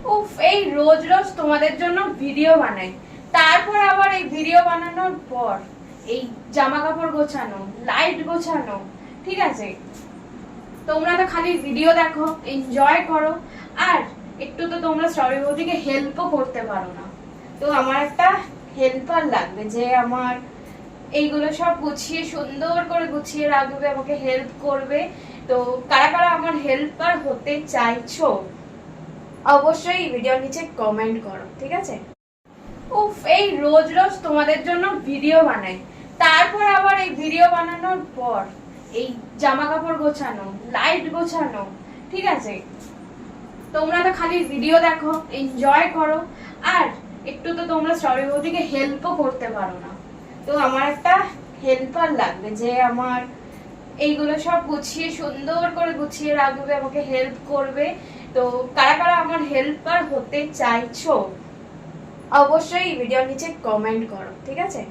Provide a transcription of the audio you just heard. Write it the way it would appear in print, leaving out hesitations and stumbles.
উফ, এই রোজ রোজ তোমাদের জন্য ভিডিও বানাই, তারপর আবার এই ভিডিও বানানোর পর এই জামা কাপড় গোছানো, লাইট গোছানো, ঠিক আছে? তোমরা তো খালি ভিডিও দেখো, এনজয় করো, আর একটু তো তোমরা শ্রাবণী বৌদিকে হেল্পও করতে পারো না। তো আমার একটা হেল্পার লাগবে, যে আমার এইগুলো সব গুছিয়ে সুন্দর করে গুছিয়ে রাখবে, আমাকে হেল্প করবে। তো কারা কারা আমার হেল্পার হতে চাইছো অবশ্যই ভিডিওর নিচে কমেন্ট করো, ঠিক আছে? উফ, এই রোজ রোজ তোমাদের জন্য ভিডিও বানাই, তারপর আবার এই ভিডিও বানানোর পর এই জামা কাপড় গোছানো, লাইট গোছানো, ঠিক আছে? তোমরা তো খালি ভিডিও দেখো, এনজয় করো, আর একটু তো তোমরা শ্রাবণী বৌদিকে হেল্পও করতে পারো না। তো আমার একটা হেল্পার লাগবে, যে আমার এইগুলো সব গুছিয়ে সুন্দর করে গুছিয়ে রাখবে, আমাকে হেল্প করবে। তো কারা কারা আমার হেল্পার হতে চাইছো অবশ্যই ভিডিওর নিচে কমেন্ট করো, ঠিক আছে?